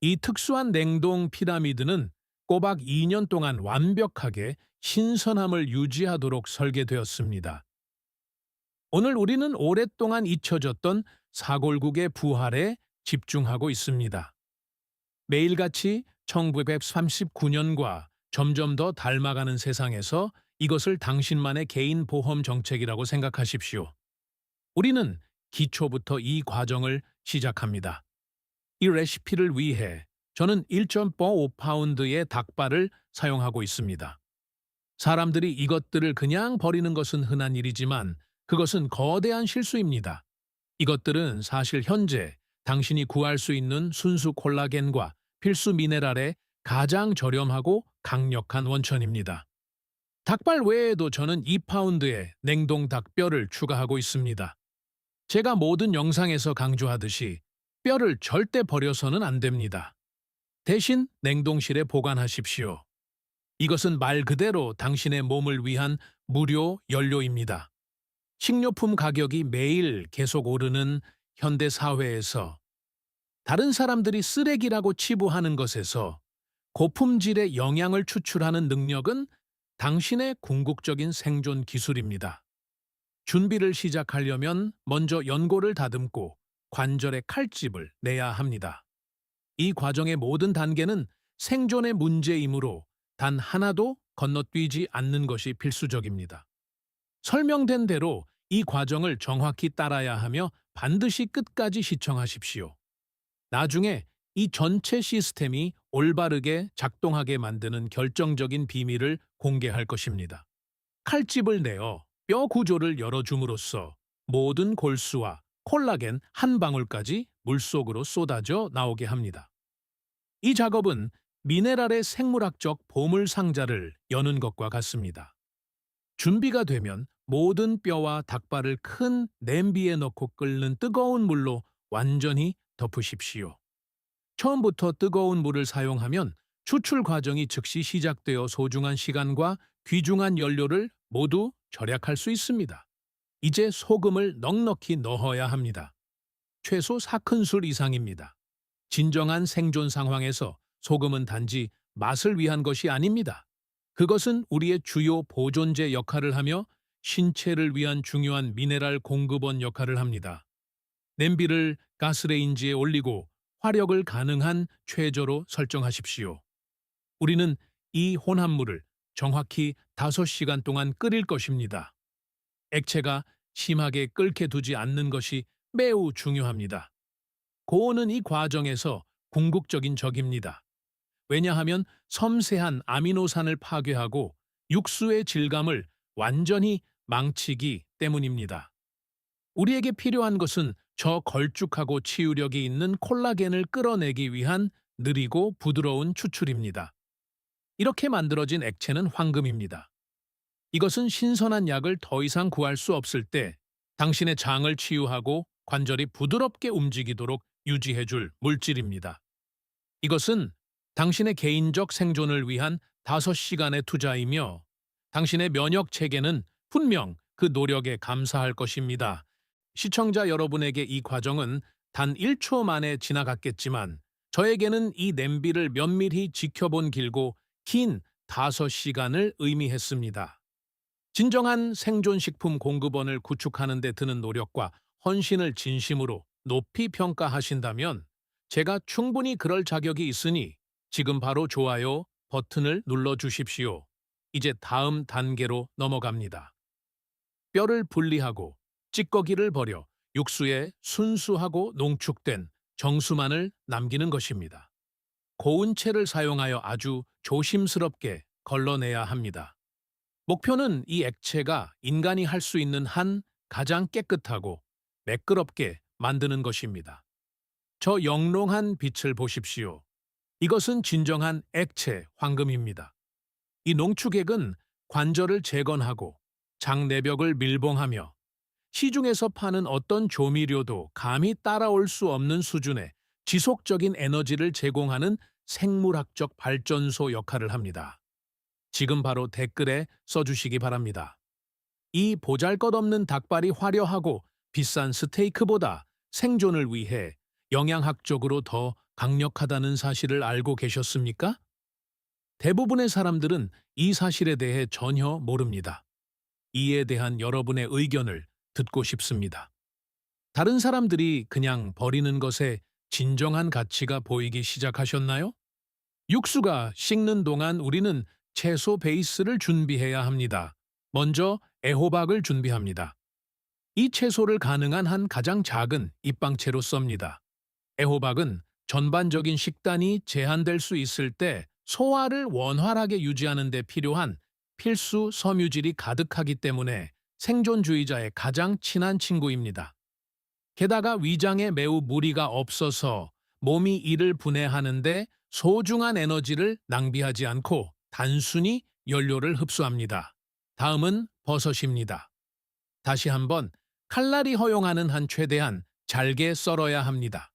이 특수한 냉동 피라미드는 꼬박 2년 동안 완벽하게 신선함을 유지하도록 설계되었습니다. 오늘 우리는 오랫동안 잊혀졌던 사골국의 부활에 집중하고 있습니다. 매일같이 1939년과 점점 더 닮아가는 세상에서 이것을 당신만의 개인 보험 정책이라고 생각하십시오. 우리는 기초부터 이 과정을 시작합니다. 이 레시피를 위해 저는 1.45파운드의 닭발을 사용하고 있습니다. 사람들이 이것들을 그냥 버리는 것은 흔한 일이지만 그것은 거대한 실수입니다. 이것들은 사실 현재 당신이 구할 수 있는 순수 콜라겐과 필수 미네랄의 가장 저렴하고 강력한 원천입니다. 닭발 외에도 저는 2파운드의 냉동 닭뼈를 추가하고 있습니다. 제가 모든 영상에서 강조하듯이 뼈를 절대 버려서는 안 됩니다. 대신 냉동실에 보관하십시오. 이것은 말 그대로 당신의 몸을 위한 무료 연료입니다. 식료품 가격이 매일 계속 오르는 현대 사회에서 다른 사람들이 쓰레기라고 치부하는 것에서 고품질의 영양을 추출하는 능력은 당신의 궁극적인 생존 기술입니다. 준비를 시작하려면 먼저 연골을 다듬고 관절의 칼집을 내야 합니다. 이 과정의 모든 단계는 생존의 문제이므로 단 하나도 건너뛰지 않는 것이 필수적입니다. 설명된 대로 이 과정을 정확히 따라야 하며 반드시 끝까지 시청하십시오. 나중에 이 전체 시스템이 올바르게 작동하게 만드는 결정적인 비밀을 공개할 것입니다. 칼집을 내어 뼈 구조를 열어줌으로써 모든 골수와 콜라겐 한 방울까지 물속으로 쏟아져 나오게 합니다. 이 작업은 미네랄의 생물학적 보물 상자를 여는 것과 같습니다. 준비가 되면 모든 뼈와 닭발을 큰 냄비에 넣고 끓는 뜨거운 물로 완전히 덮으십시오. 처음부터 뜨거운 물을 사용하면 추출 과정이 즉시 시작되어 소중한 시간과 귀중한 연료를 모두 절약할 수 있습니다. 이제 소금을 넉넉히 넣어야 합니다. 최소 4큰술 이상입니다. 진정한 생존 상황에서 소금은 단지 맛을 위한 것이 아닙니다. 그것은 우리의 주요 보존제 역할을 하며 신체를 위한 중요한 미네랄 공급원 역할을 합니다. 냄비를 가스레인지에 올리고 화력을 가능한 최저로 설정하십시오. 우리는 이 혼합물을 정확히 5시간 동안 끓일 것입니다. 액체가 심하게 끓게 두지 않는 것이 매우 중요합니다. 고온은 이 과정에서 궁극적인 적입니다. 왜냐하면 섬세한 아미노산을 파괴하고 육수의 질감을 완전히 망치기 때문입니다. 우리에게 필요한 것은 저 걸쭉하고 치유력이 있는 콜라겐을 끌어내기 위한 느리고 부드러운 추출입니다. 이렇게 만들어진 액체는 황금입니다. 이것은 신선한 약을 더 이상 구할 수 없을 때 당신의 장을 치유하고 관절이 부드럽게 움직이도록 유지해줄 물질입니다. 이것은 당신의 개인적 생존을 위한 5시간의 투자이며 당신의 면역 체계는 분명 그 노력에 감사할 것입니다. 시청자 여러분에게 이 과정은 단 1초 만에 지나갔겠지만 저에게는 이 냄비를 면밀히 지켜본 길고 긴 5시간을 의미했습니다. 진정한 생존식품 공급원을 구축하는 데 드는 노력과 헌신을 진심으로 높이 평가하신다면 제가 충분히 그럴 자격이 있으니 지금 바로 좋아요 버튼을 눌러주십시오. 이제 다음 단계로 넘어갑니다. 뼈를 분리하고 찌꺼기를 버려 육수에 순수하고 농축된 정수만을 남기는 것입니다. 고운 채를 사용하여 아주 조심스럽게 걸러내야 합니다. 목표는 이 액체가 인간이 할 수 있는 한 가장 깨끗하고 매끄럽게 만드는 것입니다. 저 영롱한 빛을 보십시오. 이것은 진정한 액체 황금입니다. 이 농축액은 관절을 재건하고 장 내벽을 밀봉하며 시중에서 파는 어떤 조미료도 감히 따라올 수 없는 수준의 지속적인 에너지를 제공하는 생물학적 발전소 역할을 합니다. 지금 바로 댓글에 써주시기 바랍니다. 이 보잘것없는 닭발이 화려하고 비싼 스테이크보다 생존을 위해 영양학적으로 더 강력하다는 사실을 알고 계셨습니까? 대부분의 사람들은 이 사실에 대해 전혀 모릅니다. 이에 대한 여러분의 의견을 듣고 싶습니다. 다른 사람들이 그냥 버리는 것에 진정한 가치가 보이기 시작하셨나요? 육수가 식는 동안 우리는 채소 베이스를 준비해야 합니다. 먼저 애호박을 준비합니다. 이 채소를 가능한 한 가장 작은 입방채로 썹니다. 애호박은 전반적인 식단이 제한될 수 있을 때 소화를 원활하게 유지하는 데 필요한 필수 섬유질이 가득하기 때문에 생존주의자의 가장 친한 친구입니다. 게다가 위장에 매우 무리가 없어서 몸이 이를 분해하는데 소중한 에너지를 낭비하지 않고 단순히 연료를 흡수합니다. 다음은 버섯입니다. 다시 한번 칼날이 허용하는 한 최대한 잘게 썰어야 합니다.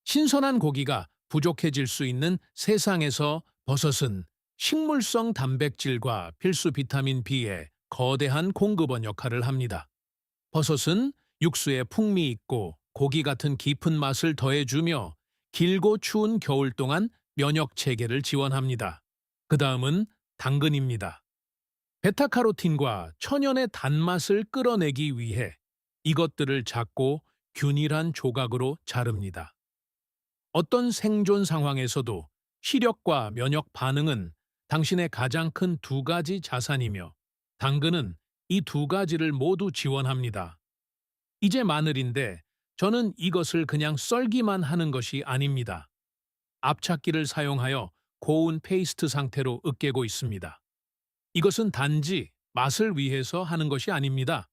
신선한 고기가 부족해질 수 있는 세상에서 버섯은 식물성 단백질과 필수 비타민 B의 거대한 공급원 역할을 합니다. 버섯은 육수에 풍미 있고 고기 같은 깊은 맛을 더해주며 길고 추운 겨울 동안 면역 체계를 지원합니다. 그 다음은 당근입니다. 베타카로틴과 천연의 단맛을 끌어내기 위해 이것들을 작고 균일한 조각으로 자릅니다. 어떤 생존 상황에서도 시력과 면역 반응은 당신의 가장 큰 두 가지 자산이며 당근은 이 두 가지를 모두 지원합니다. 이제 마늘인데 저는 이것을 그냥 썰기만 하는 것이 아닙니다. 압착기를 사용하여 고운 페이스트 상태로 으깨고 있습니다. 이것은 단지 맛을 위해서 하는 것이 아닙니다.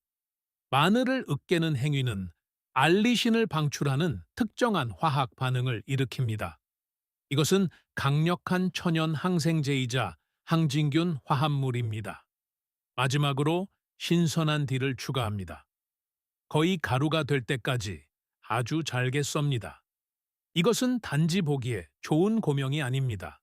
마늘을 으깨는 행위는 알리신을 방출하는 특정한 화학 반응을 일으킵니다. 이것은 강력한 천연 항생제이자 항진균 화합물입니다. 마지막으로 신선한 딜을 추가합니다. 거의 가루가 될 때까지 아주 잘게 썹니다. 이것은 단지 보기에 좋은 고명이 아닙니다.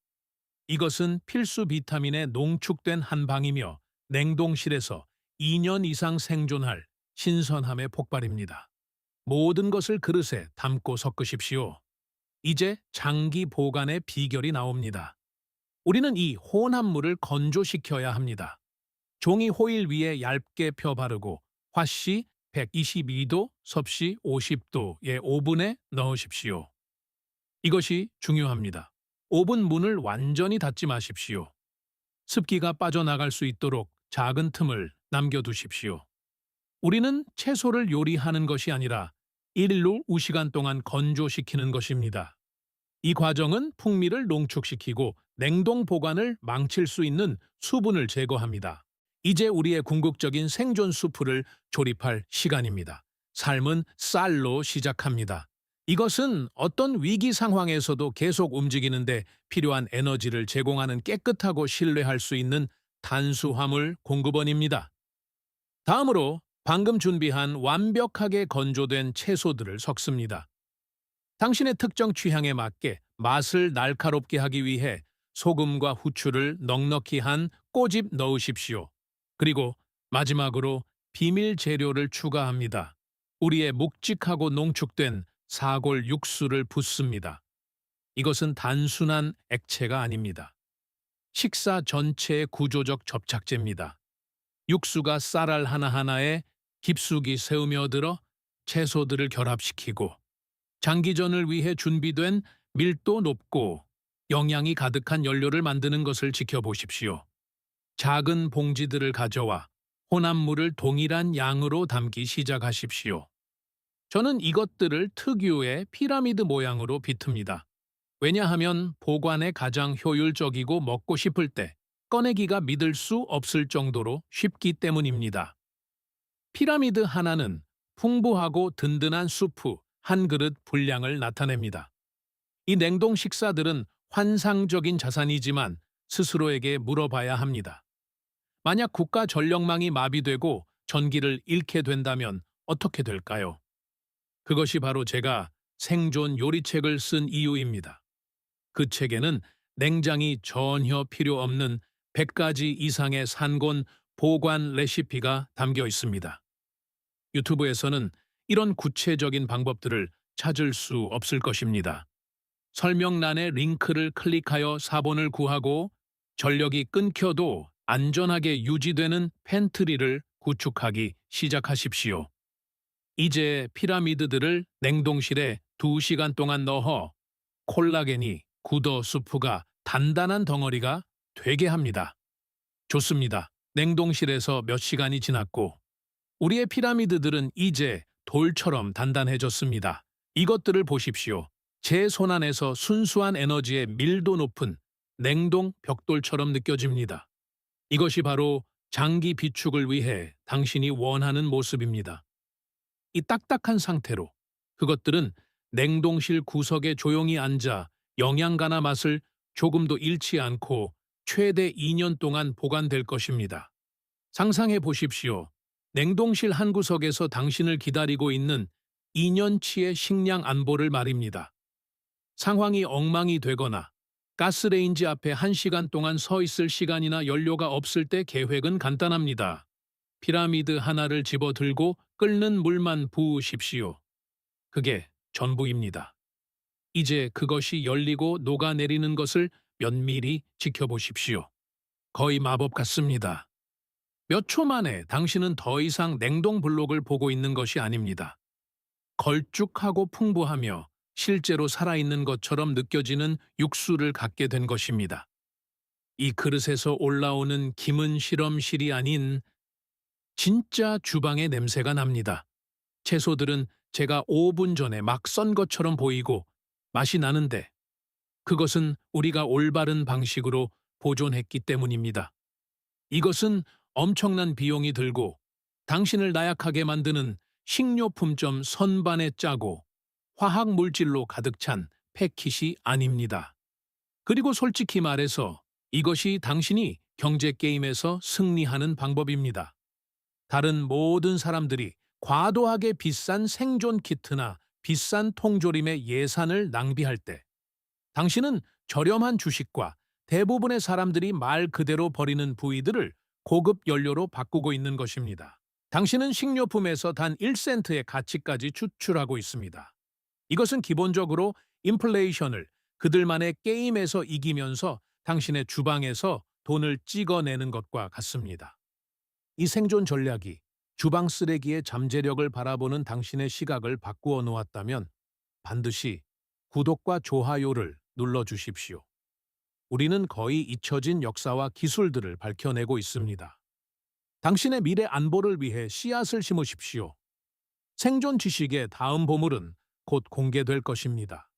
이것은 필수 비타민의 농축된 한 방이며 냉동실에서 2년 이상 생존할 신선함의 폭발입니다. 모든 것을 그릇에 담고 섞으십시오. 이제 장기 보관의 비결이 나옵니다. 우리는 이 혼합물을 건조시켜야 합니다. 종이 호일 위에 얇게 펴 바르고 화씨 122도, 섭씨 50도의 오븐에 넣으십시오. 이것이 중요합니다. 오븐 문을 완전히 닫지 마십시오. 습기가 빠져나갈 수 있도록 작은 틈을 남겨두십시오. 우리는 채소를 요리하는 것이 아니라 1로 2시간 동안 건조시키는 것입니다. 이 과정은 풍미를 농축시키고 냉동 보관을 망칠 수 있는 수분을 제거합니다. 이제 우리의 궁극적인 생존 수프를 조립할 시간입니다. 삶은 쌀로 시작합니다. 이것은 어떤 위기 상황에서도 계속 움직이는데 필요한 에너지를 제공하는 깨끗하고 신뢰할 수 있는 탄수화물 공급원입니다. 다음으로 방금 준비한 완벽하게 건조된 채소들을 섞습니다. 당신의 특정 취향에 맞게 맛을 날카롭게 하기 위해 소금과 후추를 넉넉히 한 꼬집 넣으십시오. 그리고 마지막으로 비밀 재료를 추가합니다. 우리의 묵직하고 농축된 사골 육수를 붓습니다. 이것은 단순한 액체가 아닙니다. 식사 전체의 구조적 접착제입니다. 육수가 쌀알 하나하나에 깊숙이 스며들어 채소들을 결합시키고 장기전을 위해 준비된 밀도 높고 영양이 가득한 연료를 만드는 것을 지켜보십시오. 작은 봉지들을 가져와 혼합물을 동일한 양으로 담기 시작하십시오. 저는 이것들을 특유의 피라미드 모양으로 비틉니다. 왜냐하면 보관에 가장 효율적이고 먹고 싶을 때 꺼내기가 믿을 수 없을 정도로 쉽기 때문입니다. 피라미드 하나는 풍부하고 든든한 수프 한 그릇 분량을 나타냅니다. 이 냉동 식사들은 환상적인 자산이지만 스스로에게 물어봐야 합니다. 만약 국가 전력망이 마비되고 전기를 잃게 된다면 어떻게 될까요? 그것이 바로 제가 생존 요리책을 쓴 이유입니다. 그 책에는 냉장이 전혀 필요 없는 100가지 이상의 산곤 보관 레시피가 담겨 있습니다. 유튜브에서는 이런 구체적인 방법들을 찾을 수 없을 것입니다. 설명란의 링크를 클릭하여 사본을 구하고 전력이 끊겨도 안전하게 유지되는 팬트리를 구축하기 시작하십시오. 이제 피라미드들을 냉동실에 2시간 동안 넣어 콜라겐이 굳어 수프가 단단한 덩어리가 되게 합니다. 좋습니다. 냉동실에서 몇 시간이 지났고 우리의 피라미드들은 이제 돌처럼 단단해졌습니다. 이것들을 보십시오. 제 손안에서 순수한 에너지의 밀도 높은 냉동 벽돌처럼 느껴집니다. 이것이 바로 장기 비축을 위해 당신이 원하는 모습입니다. 이 딱딱한 상태로 그것들은 냉동실 구석에 조용히 앉아 영양가나 맛을 조금도 잃지 않고 최대 2년 동안 보관될 것입니다. 상상해 보십시오. 냉동실 한 구석에서 당신을 기다리고 있는 2년치의 식량 안보를 말입니다. 상황이 엉망이 되거나 가스레인지 앞에 1시간 동안 서 있을 시간이나 연료가 없을 때 계획은 간단합니다. 피라미드 하나를 집어 들고 끓는 물만 부으십시오. 그게 전부입니다. 이제 그것이 열리고 녹아내리는 것을 면밀히 지켜보십시오. 거의 마법 같습니다. 몇 초 만에 당신은 더 이상 냉동 블록을 보고 있는 것이 아닙니다. 걸쭉하고 풍부하며 실제로 살아있는 것처럼 느껴지는 육수를 갖게 된 것입니다. 이 그릇에서 올라오는 김은 실험실이 아닌 진짜 주방의 냄새가 납니다. 채소들은 제가 5분 전에 막 썬 것처럼 보이고 맛이 나는데 그것은 우리가 올바른 방식으로 보존했기 때문입니다. 이것은 엄청난 비용이 들고 당신을 나약하게 만드는 식료품점 선반에 짜고 화학 물질로 가득 찬 패킷이 아닙니다. 그리고 솔직히 말해서 이것이 당신이 경제 게임에서 승리하는 방법입니다. 다른 모든 사람들이 과도하게 비싼 생존 키트나 비싼 통조림의 예산을 낭비할 때 당신은 저렴한 주식과 대부분의 사람들이 말 그대로 버리는 부위들을 고급 연료로 바꾸고 있는 것입니다. 당신은 식료품에서 단 1센트의 가치까지 추출하고 있습니다. 이것은 기본적으로 인플레이션을 그들만의 게임에서 이기면서 당신의 주방에서 돈을 찍어내는 것과 같습니다. 이 생존 전략이 주방 쓰레기의 잠재력을 바라보는 당신의 시각을 바꾸어 놓았다면 반드시 구독과 좋아요를 눌러주십시오. 우리는 거의 잊혀진 역사와 기술들을 밝혀내고 있습니다. 당신의 미래 안보를 위해 씨앗을 심으십시오. 생존 지식의 다음 보물은 곧 공개될 것입니다.